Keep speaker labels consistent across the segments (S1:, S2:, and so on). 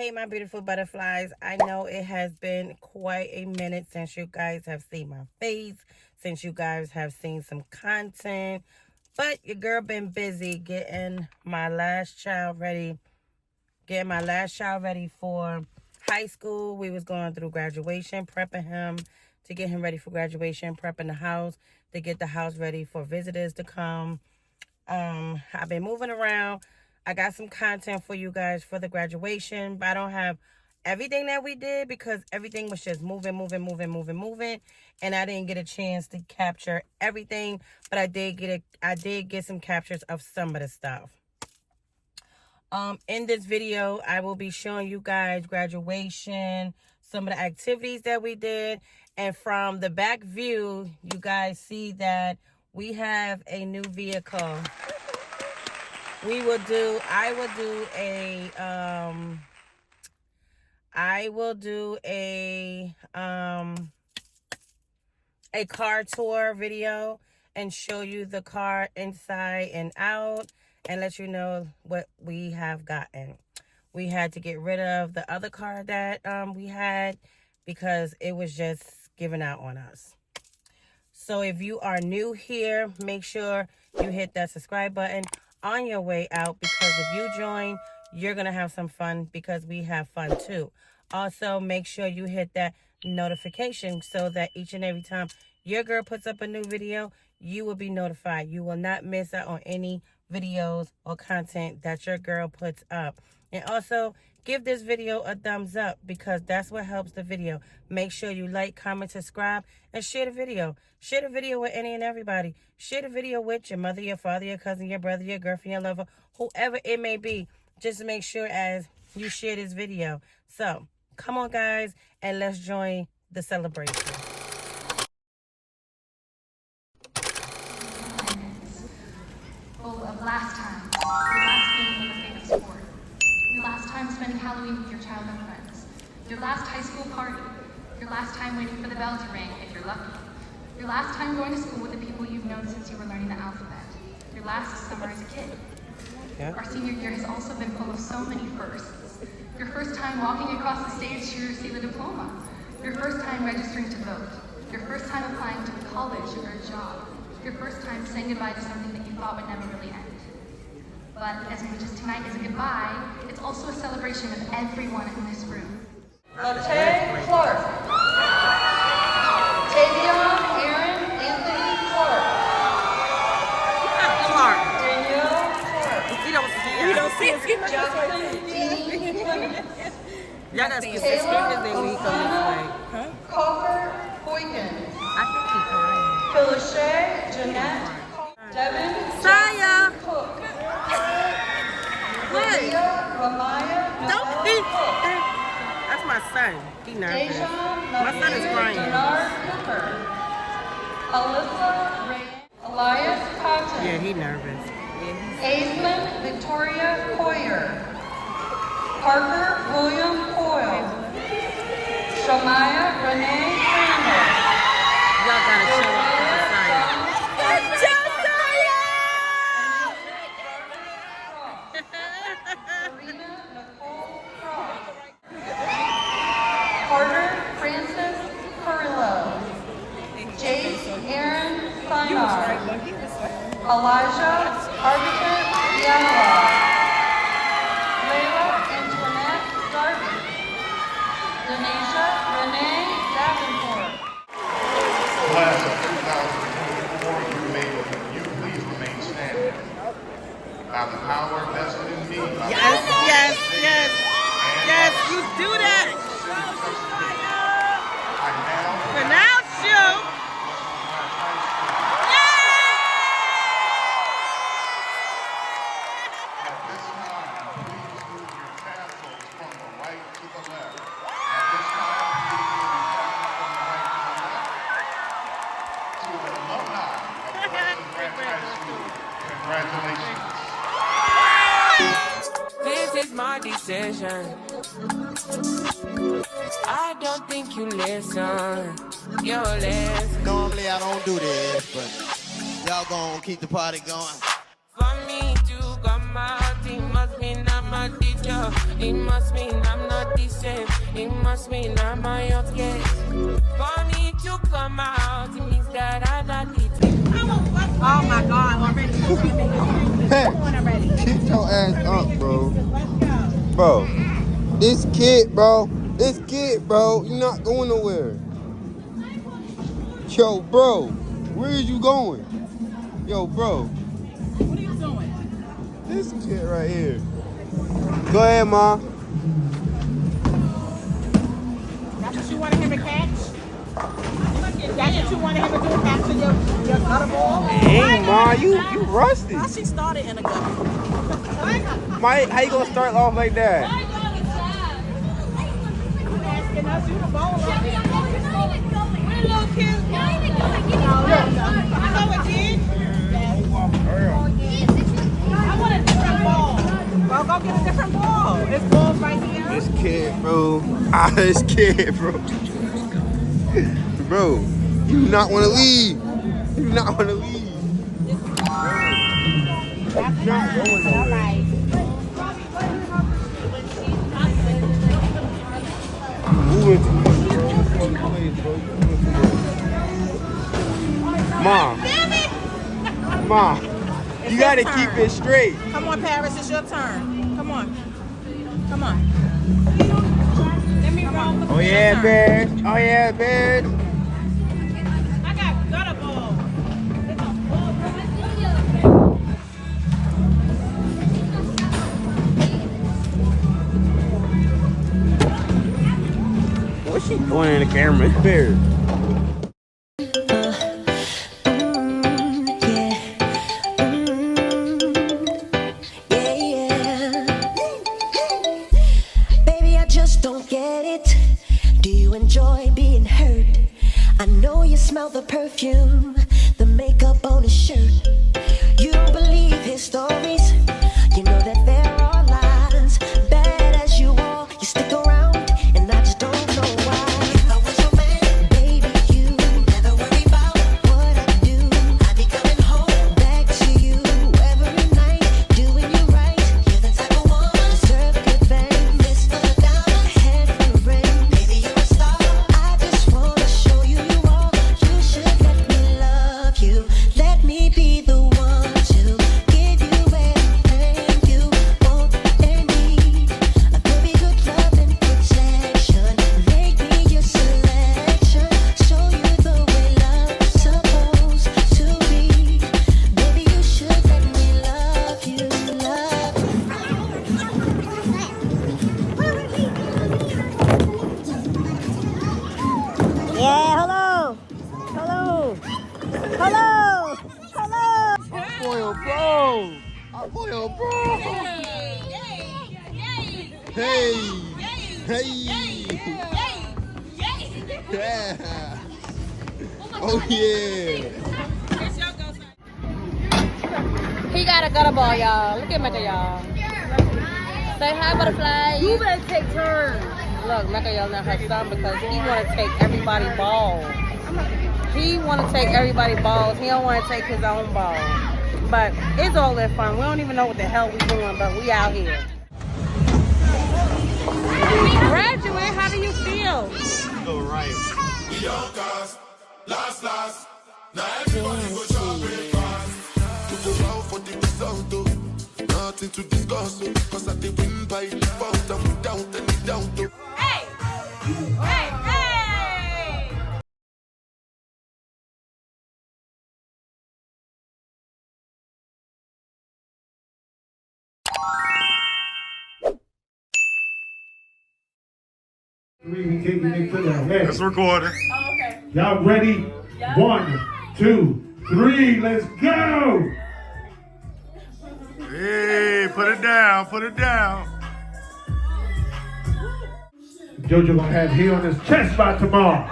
S1: Hey, my beautiful butterflies. I know it has been quite a minute since you guys have seen my face, since you guys have seen some content, but your girl been busy getting my last child ready for high school. We was going through graduation, prepping him to get him ready for graduation, prepping the house to get the house ready for visitors to come. I've been moving around. I got some content for you guys for the graduation, but I don't have everything that we did because everything was just moving, and I didn't get a chance to capture everything, but I did get some captures of some of the stuff. In this video, I will be showing you guys graduation, some of the activities that we did, and from the back view, you guys see that we have a new vehicle. I will do a car tour video and show you the car inside and out and let you know what we have gotten. We had to get rid of the other car that we had because it was just giving out on us. So if you are new here, make sure you hit that subscribe button on your way out, because if you join, you're going to have some fun because we have fun too. Also, make sure you hit that notification so that each and every time your girl puts up a new video, you will be notified. You will not miss out on any videos or content that your girl puts up. And also, give this video a thumbs up because that's what helps the video. Make sure you like, comment, subscribe, and share the video. Share the video with any and everybody. Share the video with your mother, your father, your cousin, your brother, your girlfriend, your lover, whoever it may be. Just make sure as you share this video. So, come on, guys, and let's join the celebration.
S2: Full of last time, your last game of a favorite sport, your last time spending Halloween with your childhood friends, your last high school party, your last time waiting for the bell to ring if you're lucky, your last time going to school with the people you've known since you were learning the alphabet, your last summer as a kid. Yeah. Our senior year has also been full of so many firsts. Your first time walking across the stage to receive a diploma, your first time registering to vote, your first time applying to college or a job, your first time saying goodbye to something that you thought would never really end. But as much as tonight is a goodbye, it's also a celebration of everyone in this room.
S3: LATEISHA Clark. Tavion Aaron Anthony Clark. Danielle Clark.
S1: You don't see it.
S3: Justin D.
S1: Y'all got to see his name.
S3: Crawford Boykin.
S1: I think he's crying.
S3: Phyllishay Jeanette. Devin
S1: Saya.
S3: Cook.
S1: What?
S3: Maria Ramaya
S1: Don't
S3: Noel
S1: be.
S3: Cook.
S1: That's my son. He nervous.
S3: Dejan
S1: My son is crying.
S3: Denard Cooper. Alyssa Ray. Elias Cotton.
S1: Yeah, he nervous.
S3: Aislinn Victoria Coyer. Parker William Coyle. Shamaya Renee Crandall.
S1: Y'all gotta show up for the sign.
S3: Serena Nicole Cross. Carter Francis Perillo. Jace Aaron Sinar. Elijah Arbitrate Yanoa. Layla Antoinette Darby. Denisha Renee Davenport.
S4: Class of 2024, you please remain standing. By the power vested in me.
S1: Yes, you do that.
S4: I now
S1: Pronounce you.
S4: at this time, please move your tassels from the right to the left. At this time, please move your tassels from the right to the left. To the alumni of Western Branch High School, congratulations.
S5: This is my decision. I don't think you listen. You listen.
S6: Normally I don't do this, but y'all gonna keep the party going.
S5: For me to come out, it must be not my decision. sure. It must mean I'm not decent. It must mean I'm my own guest. For me to come out, it means that I'm not decent.
S1: Oh my God, already.
S7: Hey, get your ass up, bro. Bro, this kid, bro. This kid, bro. You're not going nowhere. Yo, bro. Where is you going? Yo, bro.
S1: What are you doing?
S7: This kid right here. Go ahead, Ma.
S1: That's what you wanted him to catch? That's what you wanted him to do, capture your gutter ball?
S7: Hey, Ma, you rusty.
S1: How she started in a gutter?
S7: Ma, how you gonna start off like that?
S1: You asking us, you the bowler. We're a little cute. I know it did. I want a different ball. Well, go get a different ball. It's balls right here.
S7: This kid, bro. This kid, bro. Bro, you not want to leave. You not want to leave.
S1: That's not going nowhere.
S7: Moving too much. Ma, you gotta keep it straight.
S1: Come on, Paris, it's your turn. Come on. Come on. Let me roll.
S7: Oh yeah, Bear. Oh yeah, Bear.
S1: I got gutter ball.
S7: What's she doing in the camera? Bear.
S8: The perfume, the makeup on his shirt. You don't believe his stories. You know that there are lies. Bad as you are, you stick around, and I just don't know why. If I was your man, baby, you never worry about what I do. I'd be coming home back to you every night, doing you right. You're the type of woman deserve a good thing. This for the diamond, head for the ring. Baby, you're a star. I just wanna show you you are. You should let me love you. Let me be the one to give you everything you want and need. A baby, good love and protection. Make me your selection. Show you the way love's supposed to be. Baby, you should let me love you, love
S1: Yeah, hello. Hello. Hello. Hello.
S7: Boy, bro. Boy, bro. Hey. Hey. Yeah. Oh yeah.
S1: He got a gutter ball, y'all. Look at Mecca, y'all. Say hi, butterfly. You better take turns. Look, Mecca yelling at her son because he want to take everybody's ball. He want to take everybody's balls. He don't want to take his own ball. But it's all in fun. We don't even know what the hell we doing, but we out here. Graduate, how do you feel?
S7: All right.
S4: Now everybody go shopping fast. To go out for the result, nothing to discuss, cause I did win by default and without any doubt.
S1: Hey! Hey! Hey!
S9: We taking it to the head.
S4: It's recording.
S1: Oh, okay.
S9: Y'all ready?
S1: Yeah.
S9: 1, 2, 3, let's go!
S4: Hey, put it down, put it down.
S9: Jojo gonna have hair on his chest by tomorrow.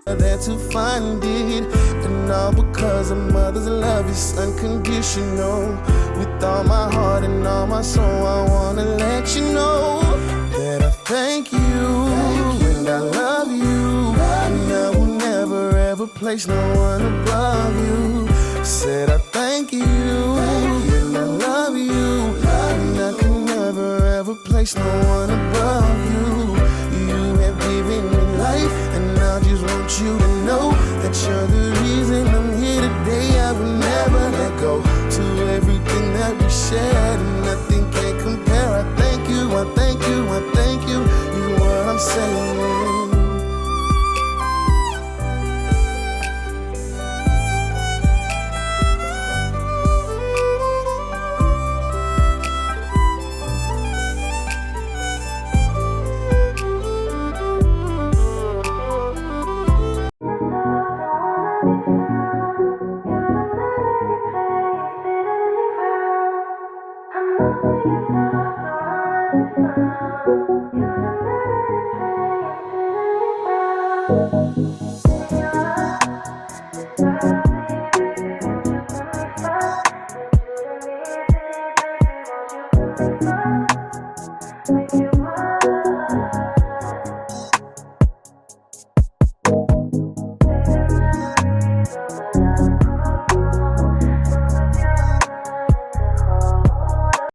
S10: There to find it, and all because a mother's love is unconditional. With all my heart and all my soul, I wanna let you know that I thank you, and I love you, and I will never ever place no one above you. Said I thank you, and I love you, place no one above you. You have given me life, and I just want you to know that you're the reason I'm here today. I will never let go. To everything that we shared.